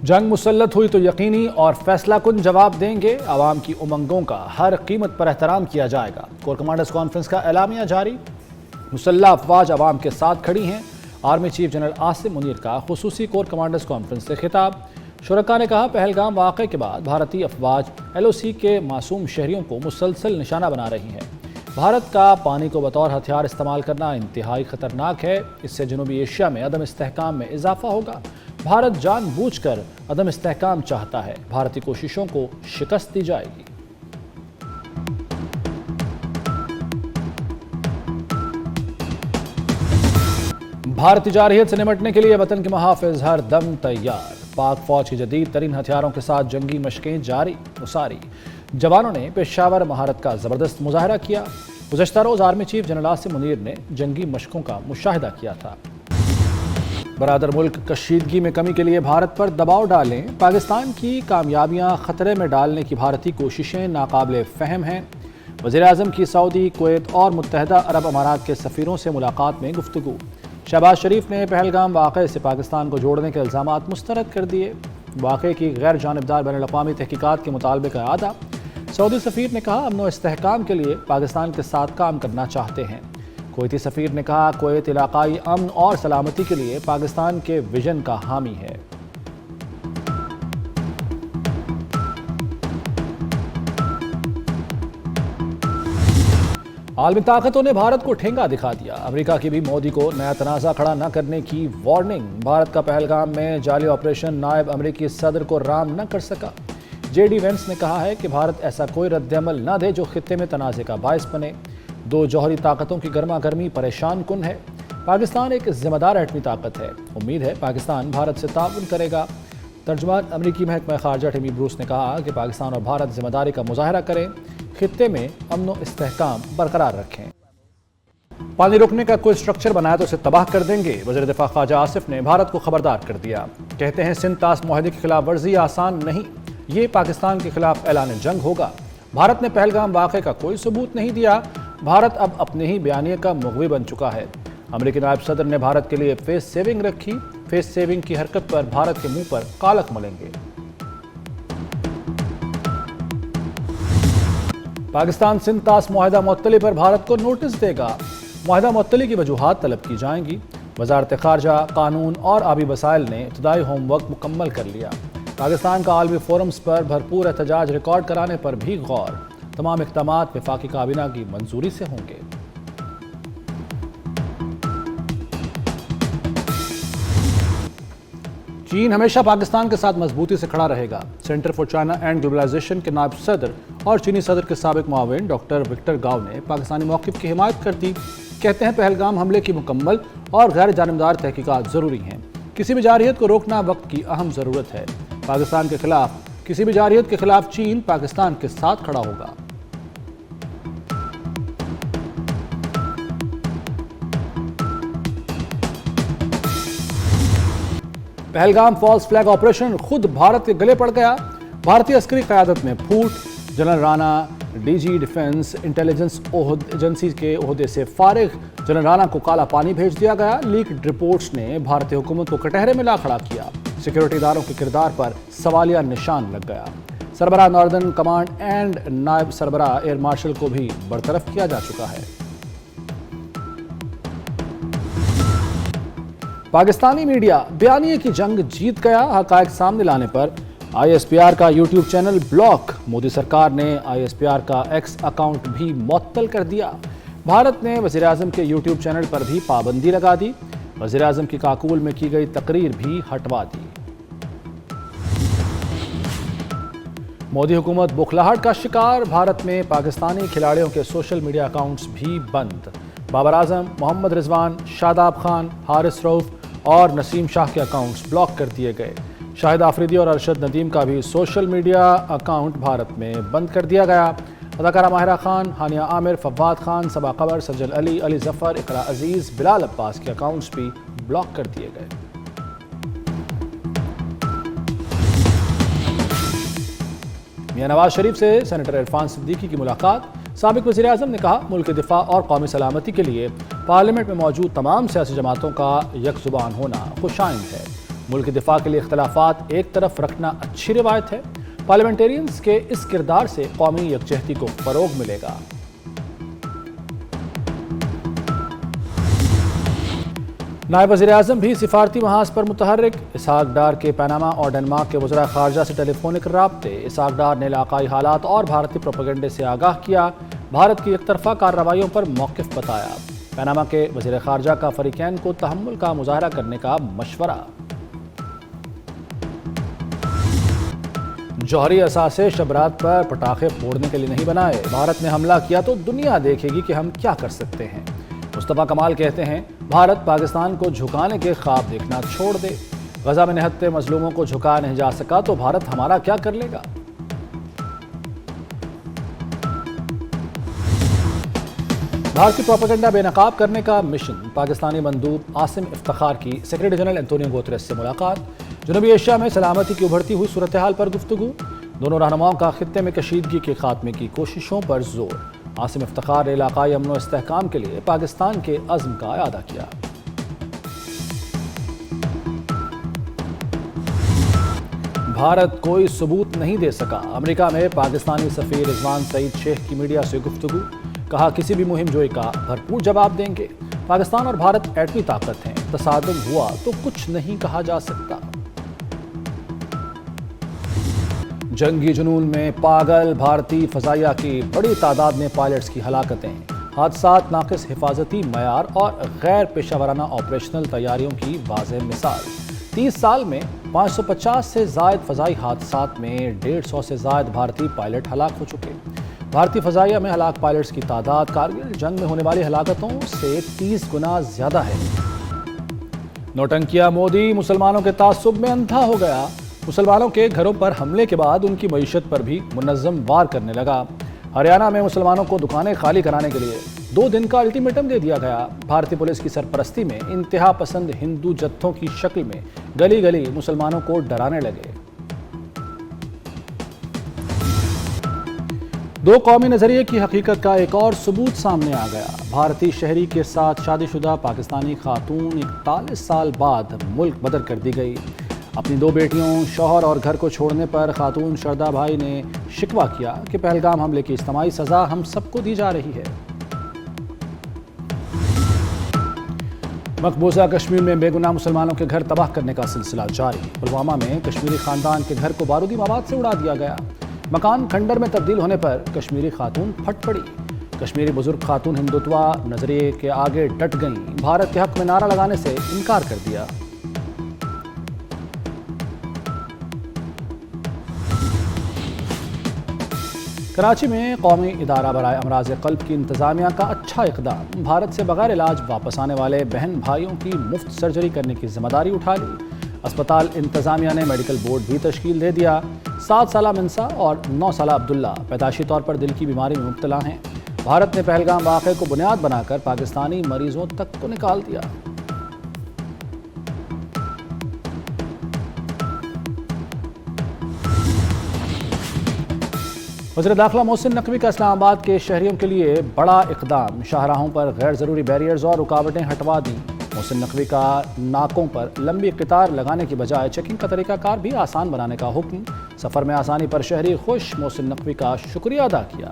جنگ مسلط ہوئی تو یقینی اور فیصلہ کن جواب دیں گے، عوام کی امنگوں کا ہر قیمت پر احترام کیا جائے گا۔ کور کمانڈرز کانفرنس کا اعلامیہ جاری، مسلح افواج عوام کے ساتھ کھڑی ہیں۔ Army chief general Asim Munir کا خصوصی کور کمانڈرز کانفرنس سے خطاب۔ شرکاء نے کہا پہلگام واقعے کے بعد بھارتی افواج LOC کے معصوم شہریوں کو مسلسل نشانہ بنا رہی ہیں۔ بھارت کا پانی کو بطور ہتھیار استعمال کرنا انتہائی خطرناک ہے، اس سے جنوبی ایشیا میں عدم استحکام میں اضافہ ہوگا۔ بھارت جان بوجھ کر عدم استحکام چاہتا ہے، بھارتی کوششوں کو شکست دی جائے گی۔ بھارتی جارحیت سے نمٹنے کے لیے وطن کے محافظ ہر دم تیار، پاک فوج کی جدید ترین ہتھیاروں کے ساتھ جنگی مشقیں جاری مساری۔ جوانوں نے پیشہ ور مہارت کا زبردست مظاہرہ کیا۔ گزشتہ روز army chief general Asim Munir نے جنگی مشقوں کا مشاہدہ کیا تھا۔ برادر ملک کشیدگی میں کمی کے لیے بھارت پر دباؤ ڈالیں، پاکستان کی کامیابیاں خطرے میں ڈالنے کی بھارتی کوششیں ناقابل فہم ہیں۔ وزیر اعظم کی سعودی، کویت اور متحدہ عرب امارات کے سفیروں سے ملاقات میں گفتگو۔ شہباز شریف نے پہلگام واقعے سے پاکستان کو جوڑنے کے الزامات مسترد کر دیے۔ واقعے کی غیر جانبدار بین الاقوامی تحقیقات کے مطالبے کا اعادہ۔ سعودی سفیر نے کہا امن و استحکام کے لیے پاکستان کے ساتھ کام کرنا چاہتے ہیں۔ کویتی سفیر نے کہا کویت علاقائی امن اور سلامتی کے لیے پاکستان کے ویژن کا حامی ہے۔ عالمی طاقتوں نے بھارت کو ٹھینگا دکھا دیا، امریکہ کی بھی مودی کو نیا تنازع کھڑا نہ کرنے کی وارننگ۔ بھارت کا پہلگام میں جعلی آپریشن نائب امریکی صدر کو رام نہ کر سکا۔ JD وینس نے کہا ہے کہ بھارت ایسا کوئی رد عمل نہ دے جو خطے میں تنازع کا باعث بنے۔ دو جوہری طاقتوں کی گرما گرمی پریشان کن ہے۔ پاکستان ایک ذمہ دار ایٹمی طاقت ہے، امید ہے پاکستان بھارت سے تعاون کرے گا۔ ترجمان امریکی محکمہ خارجہ ٹیمی بروس نے کہا کہ پاکستان اور بھارت ذمہ داری کا مظاہرہ کریں، خطے میں امن و استحکام برقرار رکھیں۔ پانی روکنے کا کوئی سٹرکچر بنایا تو اسے تباہ کر دیں گے، وزیر دفاع خواجہ آصف نے بھارت کو خبردار کر دیا۔ کہتے ہیں سندھ طاس معاہدے کی خلاف ورزی آسان نہیں، یہ پاکستان کے خلاف اعلان جنگ ہوگا۔ بھارت نے پہلگام واقعے کا کوئی ثبوت نہیں دیا، بھارت اب اپنے ہی بیانیے کا مغوی بن چکا ہے۔ امریکی نائب صدر نے بھارت کے لیے فیس سیونگ رکھی، فیس سیونگ کی حرکت پر بھارت کے منہ پر کالک ملیں گے۔ پاکستان سندھ طاس معاہدہ معطلی پر بھارت کو نوٹس دے گا، معاہدہ معطلی کی وجوہات طلب کی جائیں گی۔ وزارت خارجہ، قانون اور آبی وسائل نے ابتدائی ہوم ورک مکمل کر لیا۔ پاکستان کا عالمی فورمز پر بھرپور احتجاج ریکارڈ کرانے پر بھی غور، تمام اقدامات وفاقی کابینہ کی منظوری سے ہوں گے۔ چین ہمیشہ پاکستان کے ساتھ مضبوطی سے کھڑا رہے گا، centre for China and globalisation کے نائب صدر اور چینی صدر کے سابق معاون ڈاکٹر وکٹر گاؤ نے پاکستانی موقف کی حمایت کر دی۔ کہتے ہیں پہلگام حملے کی مکمل اور غیر جانبدار تحقیقات ضروری ہیں، کسی بھی جارحیت کو روکنا وقت کی اہم ضرورت ہے۔ پاکستان کے خلاف کسی بھی جارحیت کے خلاف چین پاکستان کے ساتھ کھڑا ہوگا۔ پہلگام فالس فلیگ آپریشن خود بھارت کے گلے پڑ گیا، بھارتی عسکری قیادت میں پھوٹ، general Rana DG defence intelligence agency کے عہدے سے فارغ، جنرل رانا کو کالا پانی بھیج دیا گیا۔ لیکڈ رپورٹس نے بھارتی حکومت کو کٹہرے میں لا کھڑا کیا، سیکیورٹی اداروں کے کردار پر سوالیہ نشان لگ گیا۔ سربراہ ناردرن کمانڈ اینڈ نائب سربراہ ایئر مارشل کو بھی برطرف کیا جا چکا ہے۔ پاکستانی میڈیا بیانیے کی جنگ جیت گیا، حقائق سامنے لانے پر ISPR کا YouTube چینل بلاک، مودی سرکار نے ISPR کا X اکاؤنٹ بھی معطل کر دیا۔ بھارت نے وزیر اعظم کے YouTube چینل پر بھی پابندی لگا دی، وزیر اعظم کی کاکول میں کی گئی تقریر بھی ہٹوا دی۔ مودی حکومت بخلاہٹ کا شکار، بھارت میں پاکستانی کھلاڑیوں کے سوشل میڈیا اکاؤنٹس بھی بند۔ بابر اعظم، محمد رضوان، شاداب خان، حارث رؤف اور نسیم شاہ کے اکاؤنٹس بلاک کر دیے گئے۔ شاہد آفریدی اور ارشد ندیم کا بھی سوشل میڈیا اکاؤنٹ بھارت میں بند کر دیا گیا۔ اداکارہ ماہرہ خان، ہانیہ عامر، فواد خان، صبا قمر، سجل علی، علی ظفر، اقرا عزیز، بلال عباس کے اکاؤنٹس بھی بلاک کر دیے گئے۔ میاں نواز شریف سے سینیٹر عرفان صدیقی کی ملاقات، سابق وزیر اعظم نے کہا ملک دفاع اور قومی سلامتی کے لیے پارلیمنٹ میں موجود تمام سیاسی جماعتوں کا یک زبان ہونا خوش آئند ہے۔ ملک کے دفاع کے لیے اختلافات ایک طرف رکھنا اچھی روایت ہے۔ پارلیمنٹیرینز کے اس کردار سے قومی یکجہتی کو فروغ ملے گا۔ نائب وزیر اعظم بھی سفارتی محاذ پر متحرک۔ اسحاق ڈار کے پاناما اور ڈنمارک کے وزراء خارجہ سے ٹیلی فونک رابطے۔ اسحاق ڈار نے علاقائی حالات اور بھارتی پروپیگنڈے سے آگاہ کیا، بھارت کی یک طرفہ کارروائیوں پر موقف بتایا۔ پاناما کے وزیر خارجہ کا فریقین کو تحمل کا مظاہرہ کرنے کا مشورہ۔ جوہری اثاثے شبرات پر پٹاخے پھوڑنے کے لیے نہیں بنائے، بھارت نے حملہ کیا تو دنیا دیکھے گی کہ ہم کیا کر سکتے ہیں۔ مصطفیٰ کمال کہتے ہیں بھارت پاکستان کو جھکانے کے خواب دیکھنا چھوڑ دے، غزہ میں نہتے مظلوموں کو جھکا نہیں جا سکا تو بھارت ہمارا کیا کر لے گا۔ بھارتی پروپیگنڈا بے نقاب کرنے کا مشن۔ پاکستانی مندوب عاصم افتخار کی سیکرٹری جنرل انتونیو گوتریس سے ملاقات۔ جنوبی ایشیا میں سلامتی کی ابھرتی ہوئی صورتحال پر گفتگو۔ دونوں رہنماؤں کا خطے میں کشیدگی کے خاتمے کی کوششوں پر زور۔ عاصم افتخار نے علاقائی امن و استحکام کے لیے پاکستان کے عزم کا اعادہ کیا۔ بھارت کوئی ثبوت نہیں دے سکا، امریکہ میں پاکستانی سفیر رضوان سعید شیخ کی میڈیا سے گفتگو۔ کہا کسی بھی مہم جوئی کا بھرپور جواب دیں گے۔ پاکستان اور بھارت ایٹمی طاقت ہیں، تصادم ہوا تو کچھ نہیں کہا جا سکتا۔ جنگی جنون میں پاگل بھارتی فضائیہ کی بڑی تعداد میں پائلٹس کی ہلاکتیں، حادثات ناقص حفاظتی معیار اور غیر پیشہ ورانہ آپریشنل تیاریوں کی واضح مثال۔ 30 سال میں 550 سے زائد فضائی حادثات میں 150 سے زائد بھارتی پائلٹ ہلاک ہو چکے۔ بھارتی فضائیہ میں ہلاک پائلٹس کی تعداد کارگل جنگ میں ہونے والی ہلاکتوں سے 30 گنا زیادہ ہے۔ نوٹنکیا مودی مسلمانوں کے تعصب میں اندھا ہو گیا، مسلمانوں کے گھروں پر حملے کے بعد ان کی معیشت پر بھی منظم وار کرنے لگا۔ ہریانہ میں مسلمانوں کو دکانیں خالی کرانے کے لیے 2 دن کا الٹیمیٹم دے دیا گیا۔ بھارتی پولیس کی سرپرستی میں انتہا پسند ہندو جتھوں کی شکل میں گلی گلی مسلمانوں کو ڈرانے لگے۔ 2 قومی نظریے کی حقیقت کا ایک اور ثبوت سامنے آ گیا۔ بھارتی شہری کے ساتھ شادی شدہ پاکستانی خاتون 41 سال بعد ملک بدر کر دی گئی۔ اپنی 2 بیٹیوں، شوہر اور گھر کو چھوڑنے پر خاتون شردا بھائی نے شکوہ کیا کہ پہلگام حملے کی اجتماعی سزا ہم سب کو دی جا رہی ہے۔ مقبوضہ کشمیر میں بے گناہ مسلمانوں کے گھر تباہ کرنے کا سلسلہ جاری۔ پلوامہ میں کشمیری خاندان کے گھر کو بارودی مواد سے اڑا دیا گیا۔ مکان کھنڈر میں تبدیل ہونے پر کشمیری خاتون پھٹ پڑی۔ کشمیری بزرگ خاتون ہندوتوا نظریے کے آگے ڈٹ گئیں، بھارت کے حق میں نعرہ لگانے سے انکار کر دیا۔ کراچی میں قومی ادارہ برائے امراض قلب کی انتظامیہ کا اچھا اقدام۔ بھارت سے بغیر علاج واپس آنے والے بہن بھائیوں کی مفت سرجری کرنے کی ذمہ داری اٹھا لی۔ اسپتال انتظامیہ نے میڈیکل بورڈ بھی تشکیل دے دیا۔ 7 سالہ منسا اور 9 سالہ عبداللہ پیدائشی طور پر دل کی بیماری میں مبتلا ہیں۔ بھارت نے پہلگام واقعے کو بنیاد بنا کر پاکستانی مریضوں تک کو نکال دیا۔ وزیر داخلہ محسن نقوی کا اسلام آباد کے شہریوں کے لیے بڑا اقدام، شاہراہوں پر غیر ضروری بیریئرز اور رکاوٹیں ہٹوا دیں۔ محسن نقوی کا ناکوں پر لمبی قطار لگانے کی بجائے چیکنگ کا طریقہ کار بھی آسان بنانے کا حکم۔ سفر میں آسانی پر شہری خوش، محسن نقوی کا شکریہ ادا کیا۔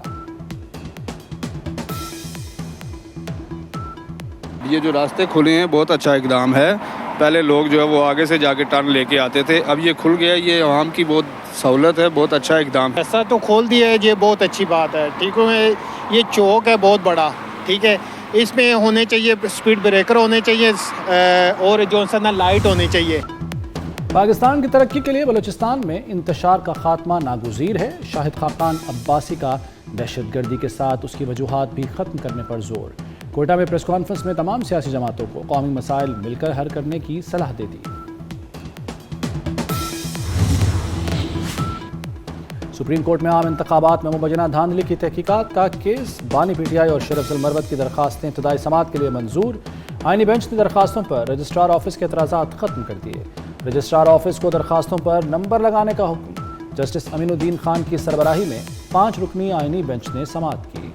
یہ جو راستے کھلے ہیں بہت اچھا اقدام ہے۔ پہلے لوگ جو ہے وہ آگے سے جا کے ٹرن لے کے آتے تھے، اب یہ کھل گیا، یہ عوام کی بہت سہولت ہے، بہت اچھا اقدام ہے۔ ایسا تو کھول دیا ہے، یہ بہت اچھی بات ہے، ٹھیک ہے۔ یہ چوک ہے بہت بڑا، ٹھیک ہے، اس میں ہونے چاہیے سپیڈ بریکر ہونے چاہیے اور جو نا لائٹ ہونی چاہیے۔ پاکستان کی ترقی کے لیے بلوچستان میں انتشار کا خاتمہ ناگزیر ہے۔ شاہد خاقان عباسی کا دہشت گردی کے ساتھ اس کی وجوہات بھی ختم کرنے پر زور۔ کوئٹہ میں پریس کانفرنس میں تمام سیاسی جماعتوں کو قومی مسائل مل کر حل کرنے کی صلاح دے دی۔ سپریم کورٹ میں عام انتخابات میں مبینہ دھاندلی کی تحقیقات کا کیس، بانی پی ٹی آئی اور شیر افضل مروت کی درخواستیں ابتدائی سماعت کے لیے منظور۔ آئینی بینچ نے درخواستوں پر رجسٹرار آفس کے اعتراضات ختم کر دیے۔ رجسٹرار آفس کو درخواستوں پر نمبر لگانے کا حکم۔ جسٹس امین الدین خان کی سربراہی میں 5 رکنی آئینی بینچ نے سماعت کی۔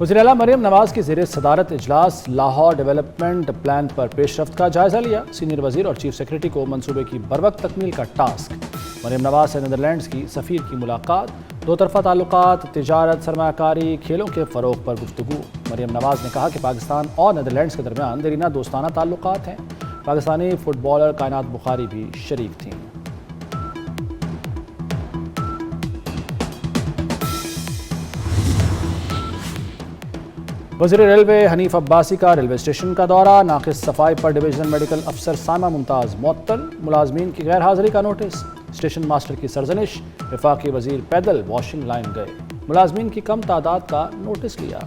وزیراعلیٰ مریم نواز کی زیر صدارت اجلاس لاہور ڈیولپمنٹ پلان پر پیش رفت کا جائزہ لیا. سینئر وزیر اور چیف سیکرٹری کو منصوبے کی بروقت تکمیل کا ٹاسک. مریم نواز سے نیدرلینڈز کی سفیر کی ملاقات. دو طرفہ تعلقات، تجارت، سرمایہ کاری، کھیلوں کے فروغ پر گفتگو. مریم نواز نے کہا کہ پاکستان اور نیدرلینڈز کے درمیان دیرینہ دوستانہ تعلقات ہیں. پاکستانی فٹ بالر کائنات بخاری بھی شریک تھیں. وزیر ریلوے حنیف عباسی کا ریلوے اسٹیشن کا دورہ. ناقص صفائی پر ڈویژنل میڈیکل افسر سائمہ ممتاز معطل. ملازمین کی غیر حاضری کا نوٹس. اسٹیشن ماسٹر کی سرزنش. وفاقی وزیر پیدل واشنگ لائن گئے. ملازمین کی کم تعداد کا نوٹس لیا.